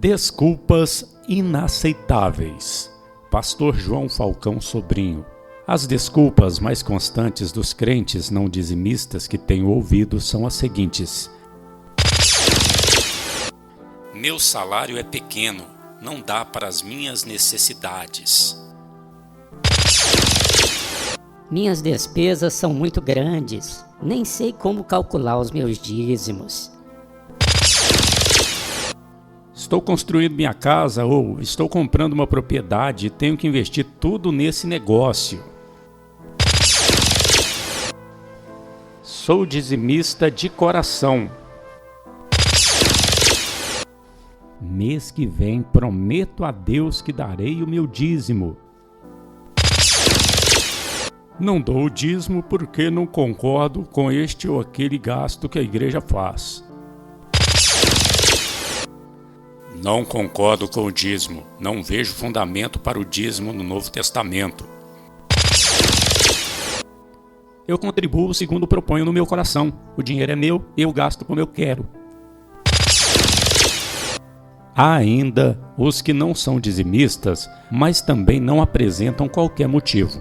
Desculpas inaceitáveis. Pastor João Falcão Sobrinho. As desculpas mais constantes dos crentes não dizimistas que tenho ouvido são as seguintes: meu salário é pequeno, não dá para as minhas necessidades. Minhas despesas são muito grandes, nem sei como calcular os meus dízimos. Estou construindo minha casa ou estou comprando uma propriedade e tenho que investir tudo nesse negócio. Sou dizimista de coração. Mês que vem prometo a Deus que darei o meu dízimo. Não dou o dízimo porque não concordo com este ou aquele gasto que a igreja faz. Não concordo com o dízimo. Não vejo fundamento para o dízimo no Novo Testamento. Eu contribuo segundo proponho no meu coração. O dinheiro é meu, eu gasto como eu quero. Há ainda os que não são dizimistas, mas também não apresentam qualquer motivo.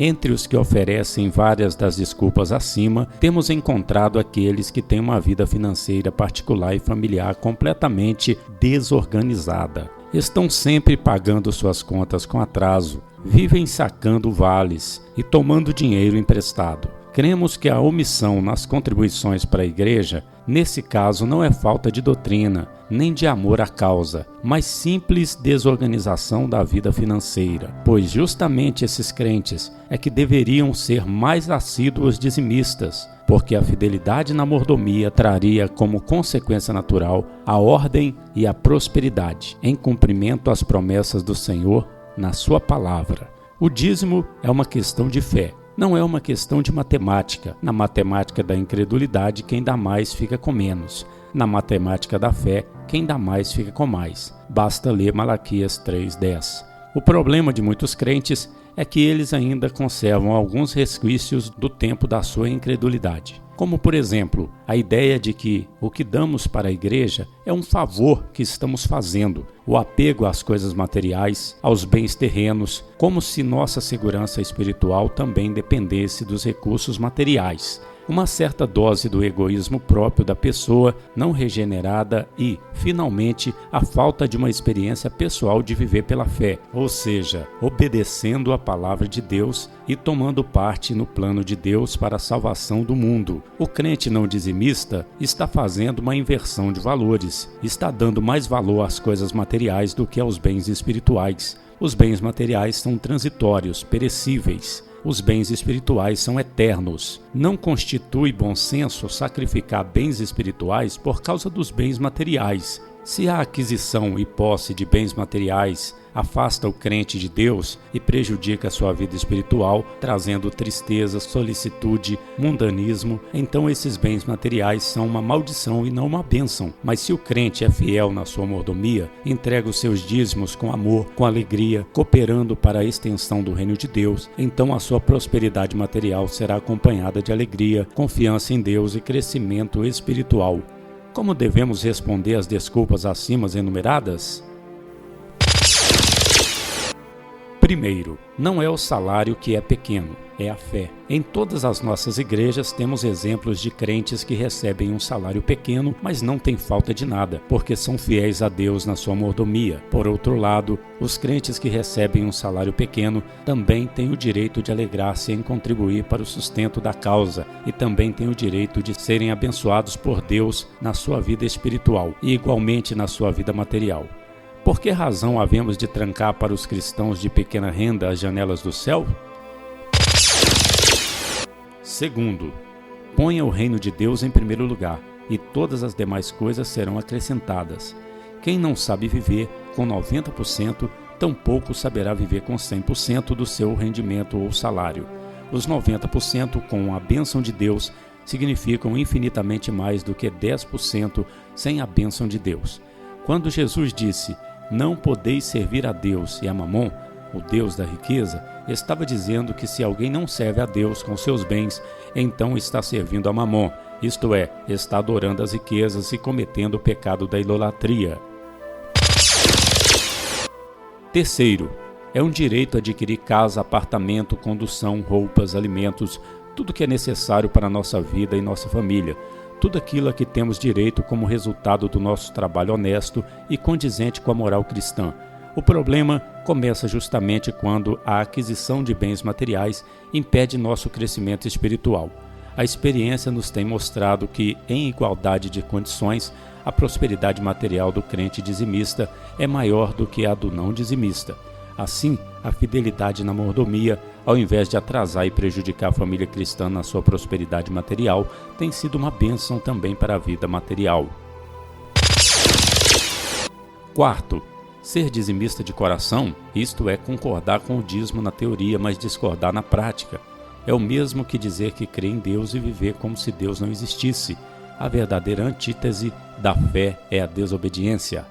Entre os que oferecem várias das desculpas acima, temos encontrado aqueles que têm uma vida financeira particular e familiar completamente desorganizada. Estão sempre pagando suas contas com atraso, vivem sacando vales e tomando dinheiro emprestado. Cremos que a omissão nas contribuições para a igreja, nesse caso, não é falta de doutrina, nem de amor à causa, mas simples desorganização da vida financeira, pois justamente esses crentes é que deveriam ser mais assíduos dizimistas, porque a fidelidade na mordomia traria como consequência natural a ordem e a prosperidade, em cumprimento às promessas do Senhor na sua palavra. O dízimo é uma questão de fé. Não é uma questão de matemática. Na matemática da incredulidade, quem dá mais fica com menos. Na matemática da fé, quem dá mais fica com mais. Basta ler Malaquias 3:10. O problema de muitos crentes é que eles ainda conservam alguns resquícios do tempo da sua incredulidade. Como, por exemplo, a ideia de que o que damos para a igreja é um favor que estamos fazendo, o apego às coisas materiais, aos bens terrenos, como se nossa segurança espiritual também dependesse dos recursos materiais. Uma certa dose do egoísmo próprio da pessoa não regenerada e, finalmente, a falta de uma experiência pessoal de viver pela fé, ou seja, obedecendo à palavra de Deus e tomando parte no plano de Deus para a salvação do mundo. O crente não dizimista está fazendo uma inversão de valores, está dando mais valor às coisas materiais do que aos bens espirituais. Os bens materiais são transitórios, perecíveis. Os bens espirituais são eternos. Não constitui bom senso sacrificar bens espirituais por causa dos bens materiais. Se a aquisição e posse de bens materiais afasta o crente de Deus e prejudica a sua vida espiritual, trazendo tristeza, solicitude, mundanismo, então esses bens materiais são uma maldição e não uma bênção. Mas se o crente é fiel na sua mordomia, entrega os seus dízimos com amor, com alegria, cooperando para a extensão do reino de Deus, então a sua prosperidade material será acompanhada de alegria, confiança em Deus e crescimento espiritual. Como devemos responder às desculpas acima enumeradas? Primeiro, não é o salário que é pequeno, é a fé. Em todas as nossas igrejas temos exemplos de crentes que recebem um salário pequeno, mas não têm falta de nada, porque são fiéis a Deus na sua mordomia. Por outro lado, os crentes que recebem um salário pequeno também têm o direito de alegrar-se em contribuir para o sustento da causa e também têm o direito de serem abençoados por Deus na sua vida espiritual e igualmente na sua vida material. Por que razão havemos de trancar para os cristãos de pequena renda as janelas do céu? Segundo, ponha o reino de Deus em primeiro lugar, e todas as demais coisas serão acrescentadas. Quem não sabe viver com 90%, tampouco saberá viver com 100% do seu rendimento ou salário. Os 90% com a bênção de Deus significam infinitamente mais do que 10% sem a bênção de Deus. Quando Jesus disse: "Não podeis servir a Deus e a Mamon", o Deus da riqueza, estava dizendo que se alguém não serve a Deus com seus bens, então está servindo a Mamon, isto é, está adorando as riquezas e cometendo o pecado da idolatria. Terceiro, é um direito adquirir casa, apartamento, condução, roupas, alimentos, tudo que é necessário para a nossa vida e nossa família, tudo aquilo a que temos direito como resultado do nosso trabalho honesto e condizente com a moral cristã. O problema começa justamente quando a aquisição de bens materiais impede nosso crescimento espiritual. A experiência nos tem mostrado que, em igualdade de condições, a prosperidade material do crente dizimista é maior do que a do não dizimista. Assim, a fidelidade na mordomia, ao invés de atrasar e prejudicar a família cristã na sua prosperidade material, tem sido uma bênção também para a vida material. Quarto, ser dizimista de coração, isto é, concordar com o dízimo na teoria, mas discordar na prática. É o mesmo que dizer que crê em Deus e viver como se Deus não existisse. A verdadeira antítese da fé é a desobediência.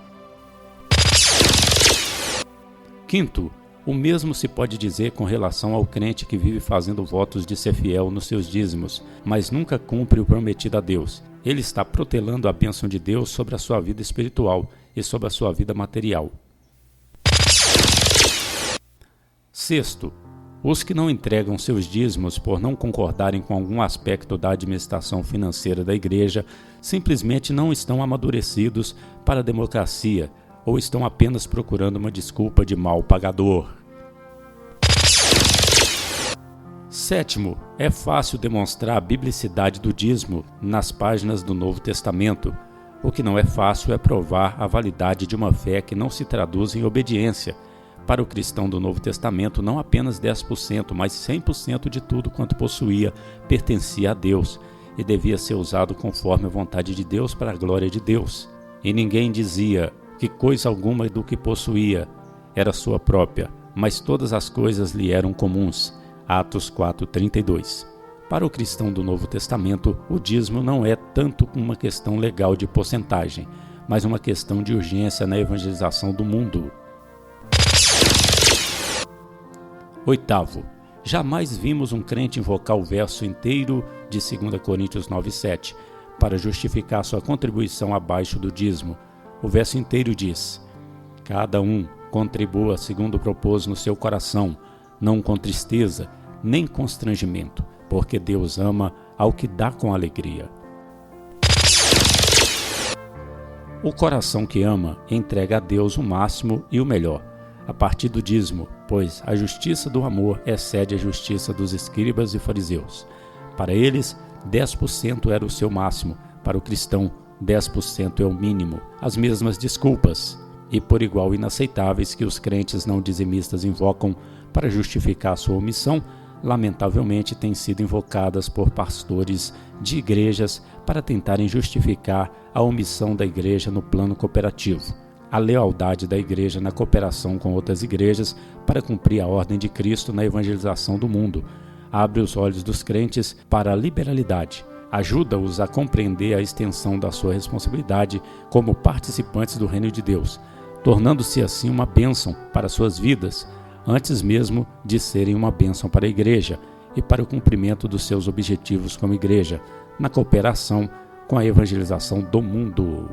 Quinto, o mesmo se pode dizer com relação ao crente que vive fazendo votos de ser fiel nos seus dízimos, mas nunca cumpre o prometido a Deus. Ele está protelando a bênção de Deus sobre a sua vida espiritual e sobre a sua vida material. Sexto, os que não entregam seus dízimos por não concordarem com algum aspecto da administração financeira da igreja simplesmente não estão amadurecidos para a democracia ou estão apenas procurando uma desculpa de mau pagador. Sétimo, é fácil demonstrar a biblicidade do dízimo nas páginas do Novo Testamento. O que não é fácil é provar a validade de uma fé que não se traduz em obediência. Para o cristão do Novo Testamento, não apenas 10%, mas 100% de tudo quanto possuía pertencia a Deus e devia ser usado conforme a vontade de Deus para a glória de Deus. E ninguém dizia que coisa alguma do que possuía era sua própria, mas todas as coisas lhe eram comuns. Atos 4:32. Para o cristão do Novo Testamento, o dízimo não é tanto uma questão legal de porcentagem, mas uma questão de urgência na evangelização do mundo. Oitavo, jamais vimos um crente invocar o verso inteiro de 2 Coríntios 9:7 para justificar sua contribuição abaixo do dízimo. O verso inteiro diz: cada um contribua segundo propôs no seu coração, não com tristeza, nem constrangimento, porque Deus ama ao que dá com alegria. O coração que ama entrega a Deus o máximo e o melhor, a partir do dízimo, pois a justiça do amor excede a justiça dos escribas e fariseus. Para eles, 10% era o seu máximo, para o cristão, 10% é o mínimo. As mesmas desculpas, e por igual inaceitáveis que os crentes não dizimistas invocam para justificar sua omissão, lamentavelmente têm sido invocadas por pastores de igrejas para tentarem justificar a omissão da igreja no plano cooperativo, a lealdade da igreja na cooperação com outras igrejas para cumprir a ordem de Cristo na evangelização do mundo, abre os olhos dos crentes para a liberalidade, ajuda-os a compreender a extensão da sua responsabilidade como participantes do reino de Deus, tornando-se assim uma bênção para suas vidas, antes mesmo de serem uma bênção para a igreja e para o cumprimento dos seus objetivos como igreja, na cooperação com a evangelização do mundo.